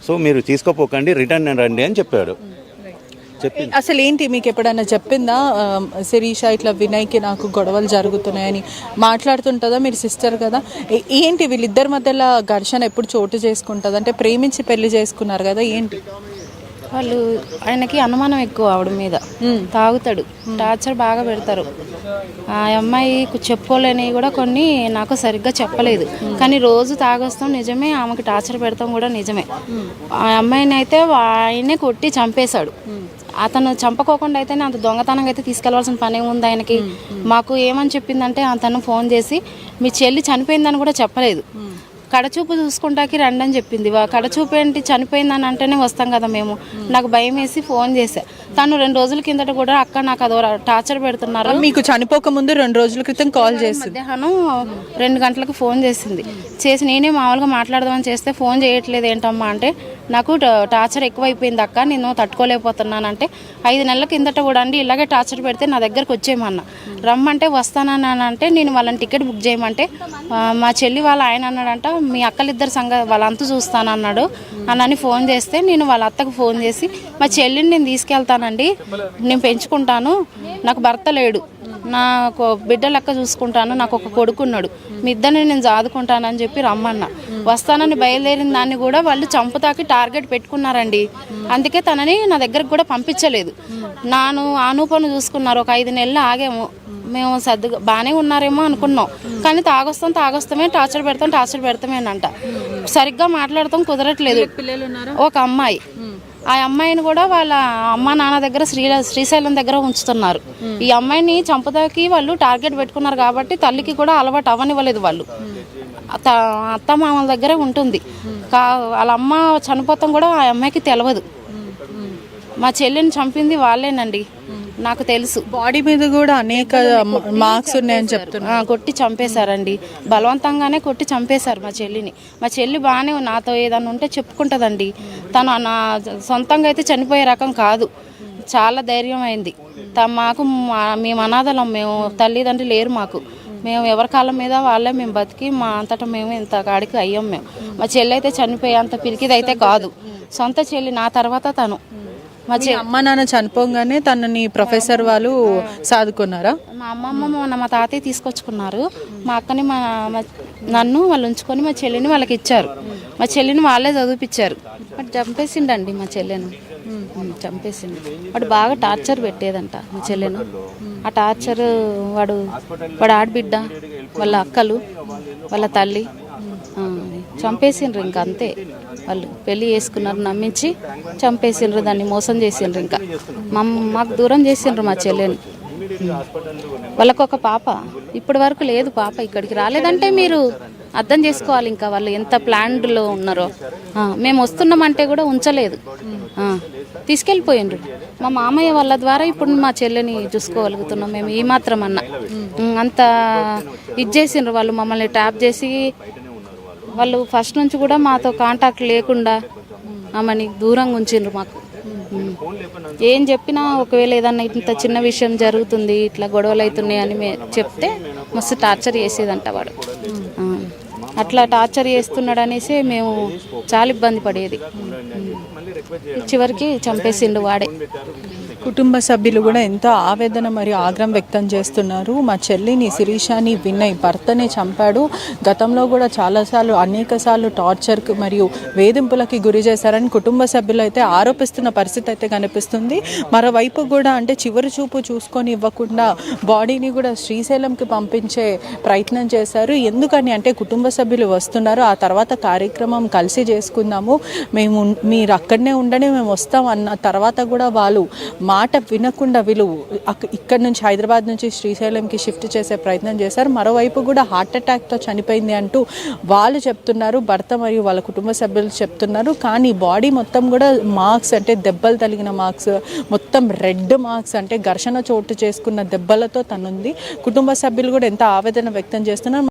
So మీరు తీసుకోపోకండి, return రండి అని చెప్పాడు. అసలు ఏంటి మీకు ఎప్పుడైనా చెప్పిందా శిరీష ఇట్లా వినయ్కి నాకు గొడవలు జరుగుతున్నాయని మాట్లాడుతుంటుందా? మీరు సిస్టర్ కదా, ఏంటి వీళ్ళిద్దరి మధ్యలో ఘర్షణ ఎప్పుడు చోటు చేసుకుంటుంది? అంటే ప్రేమించి పెళ్లి చేసుకున్నారు కదా, ఏంటి? వాళ్ళు ఆయనకి అనుమానం ఎక్కువ ఆవిడ మీద, తాగుతాడు, టార్చర్ బాగా పెడతారు. ఆ అమ్మాయి చెప్పుకోలేని కూడా కొన్ని నాకు సరిగ్గా చెప్పలేదు, కానీ రోజు తాగొస్తాం నిజమే, ఆమెకి టార్చర్ పెడతాం కూడా నిజమే. ఆ అమ్మాయిని అయితే ఆయనే కొట్టి చంపేశాడు. అతను చంపకోకుండా అయితేనే అంత దొంగతనంగా అయితే తీసుకెళ్లాల్సిన పని ఉంది ఆయనకి. మాకు ఏమని చెప్పిందంటే అతను ఫోన్ చేసి మీ చెల్లి చనిపోయిందని కూడా చెప్పలేదు, కడచూపు చూసుకుంటాకి రండి అని చెప్పింది. కడచూపు ఏంటి, చనిపోయిందని అంటేనే వస్తాం కదా మేము. నాకు భయం వేసి ఫోన్ చేశా. తను 2 రోజుల కిందట కూడా అక్క నాకు అదో టార్చర్ పెడుతున్నారు. మీకు చనిపోక ముందు 2 రోజుల క్రితం కాల్ చేసి మధ్యాహ్నం 2 గంటలకు ఫోన్ చేసింది. చేసి నేనే మామూలుగా మాట్లాడదామని చేస్తే ఫోన్ చేయట్లేదు ఏంటమ్మా అంటే, నాకు టార్చర్ ఎక్కువైపోయింది అక్క, నేను తట్టుకోలేకపోతున్నానంటే 5 నెలల కిందట కూడా అండి ఇలాగే టార్చర్ పెడితే నా దగ్గరకు వచ్చేయమన్నా, రమ్మంటే వస్తానని అంటే నేను వాళ్ళని టికెట్ బుక్ చేయమంటే మా చెల్లి వాళ్ళ ఆయన అన్నాడంట మీ అక్కలిద్దరు వాళ్ళంతా చూస్తానన్నాడు అని ఫోన్ చేస్తే నేను వాళ్ళ అత్తకు ఫోన్ చేసి మా చెల్లిని నేను తీసుకెళ్తానండి, నేను పెంచుకుంటాను, నాకు భర్త లేడు, నాకు బిడ్డ లెక్క చూసుకుంటాను, నాకు ఒక కొడుకున్నాడు, మీ ఇద్దరిని నేను జాదుకుంటానని చెప్పి రమ్మన్నా. వస్తానని బయలుదేరిన దాన్ని కూడా వాళ్ళు చంపుతాకి టార్గెట్ పెట్టుకున్నారండి. అందుకే తనని నా దగ్గరకు కూడా పంపించలేదు. నాను ఆనూపను చూసుకున్నారు. ఒక 5 నెలలు ఆగాము మేము, సర్దుగా బాగానే ఉన్నారేమో అనుకున్నాం, కానీ తాగొస్తామే టార్చర్ పెడతామేనంట. సరిగ్గా మాట్లాడతాం కుదరట్లేదు. ఒక అమ్మాయి, ఆ అమ్మాయిని కూడా వాళ్ళ అమ్మ నాన్న దగ్గర శ్రీశైలం దగ్గర ఉంచుతున్నారు. ఈ అమ్మాయిని చంపుతాకి వాళ్ళు టార్గెట్ పెట్టుకున్నారు కాబట్టి తల్లికి కూడా అలవాటు అవ్వనివ్వలేదు. వాళ్ళు అత్త మామల దగ్గరే ఉంటుంది. వాళ్ళ అమ్మ చనిపోతాం కూడా ఆ అమ్మాయికి తెలియదు. మా చెల్లిని చంపింది వాళ్ళేనండి, నాకు తెలుసు. బాడీ మీద కూడా అనేక మార్క్స్ ఉన్నాయని చెప్తున్నా. కొట్టి చంపేశారండి, బలవంతంగానే కొట్టి చంపేశారు మా చెల్లిని. మా చెల్లి బాగానే నాతో ఏదన్నా ఉంటే చెప్పుకుంటుందండి. తను నా సొంతంగా అయితే చనిపోయే రకం కాదు, చాలా ధైర్యం అయింది. మాకు మేము అనాథలం, మేము తల్లిదండ్రులు లేరు మాకు, మేము ఎవరి కాళ్ళ మీద వాళ్ళే మేము బతికి మా అంతటా మేము ఇంత కాడికి అయ్యాం. మేము మా చెల్లి అయితే చనిపోయే అంత పిరికిదైతే కాదు, సొంత చెల్లి. నా తర్వాత తను మా అమ్మ నాన్న చనిపోగానే తనని ప్రొఫెసర్ వాళ్ళు సాదుకున్నారా? మా అమ్మమ్మ మా తాతయ్య తీసుకొచ్చుకున్నారు. మా అక్కని నన్ను వాళ్ళు ఉంచుకొని మా చెల్లిని వాళ్ళకి ఇచ్చారు. మా చెల్లిని వాళ్ళే చదివిపించారు. వాడు చంపేసిండండి మా చెల్లెను, చంపేసిండు. వాడు బాగా టార్చర్ పెట్టేదంట మా చెల్లెను. ఆ టార్చర్ వాడు ఆడబిడ్డ, వాళ్ళ అక్కలు, వాళ్ళ తల్లి చంపేసిండ్రు. ఇంకా అంతే, వాళ్ళు పెళ్లి చేసుకున్నారు నమ్మించి చంపేసిండ్రు, దాన్ని మోసం చేసిండ్రు. ఇంకా మాకు దూరం చేసిండ్రు మా చెల్లెని. వాళ్ళకు ఒక పాప, ఇప్పటి వరకు లేదు పాప, ఇక్కడికి రాలేదంటే మీరు అర్థం చేసుకోవాలి ఇంకా వాళ్ళు ఎంత ప్లాన్లో ఉన్నారో. మేము వస్తున్నామంటే కూడా ఉంచలేదు, తీసుకెళ్ళిపోయిండ్రు. మా మామయ్య వాళ్ళ ద్వారా ఇప్పుడు మా చెల్లెని చూసుకోగలుగుతున్నాం మేము. ఈ మాత్రం అన్న అంత ఇది చేసిండ్రు వాళ్ళు, మమ్మల్ని ట్యాప్ చేసి. వాళ్ళు ఫస్ట్ నుంచి కూడా మాతో కాంటాక్ట్ లేకుండా ఆమెని దూరంగా ఉంచిండ్రు మాకు. ఏం చెప్పినా ఒకవేళ ఏదన్నా ఇంత చిన్న విషయం జరుగుతుంది, ఇట్లా గొడవలు అవుతున్నాయి అని చెప్తే మస్తు టార్చర్ చేసేదంట వాడు. అట్లా టార్చర్ చేస్తున్నాడు అనేసి మేము చాలా ఇబ్బంది పడేది. చివరికి చంపేసిండు వాడే. కుటుంబ సభ్యులు కూడా ఎంతో ఆవేదన మరియు ఆగ్రహం వ్యక్తం చేస్తున్నారు. మా చెల్లిని శిరీషాని వినయ్ భర్తనే చంపాడు, గతంలో కూడా చాలాసార్లు అనేకసార్లు టార్చర్కి మరియు వేధింపులకి గురి చేశారని కుటుంబ సభ్యులు అయితే ఆరోపిస్తున్న పరిస్థితి అయితే కనిపిస్తుంది. మరోవైపు కూడా అంటే చివరి చూపు చూసుకొని ఇవ్వకుండా బాడీని కూడా శ్రీశైలంకి పంపించే ప్రయత్నం చేశారు. ఎందుకని అంటే కుటుంబ సభ్యులు వస్తున్నారు, ఆ తర్వాత కార్యక్రమం కలిసి చేసుకుందాము, మీరు అక్కడనే ఉండని మేము వస్తాం అన్న తర్వాత కూడా వాళ్ళు మాట వినకుండా వీళ్ళు ఇక్కడి నుంచి హైదరాబాద్ నుంచి శ్రీశైలంకి షిఫ్ట్ చేసే ప్రయత్నం చేశారు. మరోవైపు కూడా హార్ట్ అటాక్తో చనిపోయింది అంటూ వాళ్ళు చెప్తున్నారు, భర్త మరియు వాళ్ళ కుటుంబ సభ్యులు చెప్తున్నారు. కానీ బాడీ మొత్తం కూడా మార్క్స్ అంటే దెబ్బలు తగిలిన మార్క్స్, మొత్తం రెడ్ మార్క్స్ అంటే ఘర్షణ చోటు చేసుకున్న దెబ్బలతో తనుంది. కుటుంబ సభ్యులు కూడా ఎంత ఆవేదన వ్యక్తం చేస్తున్నారు.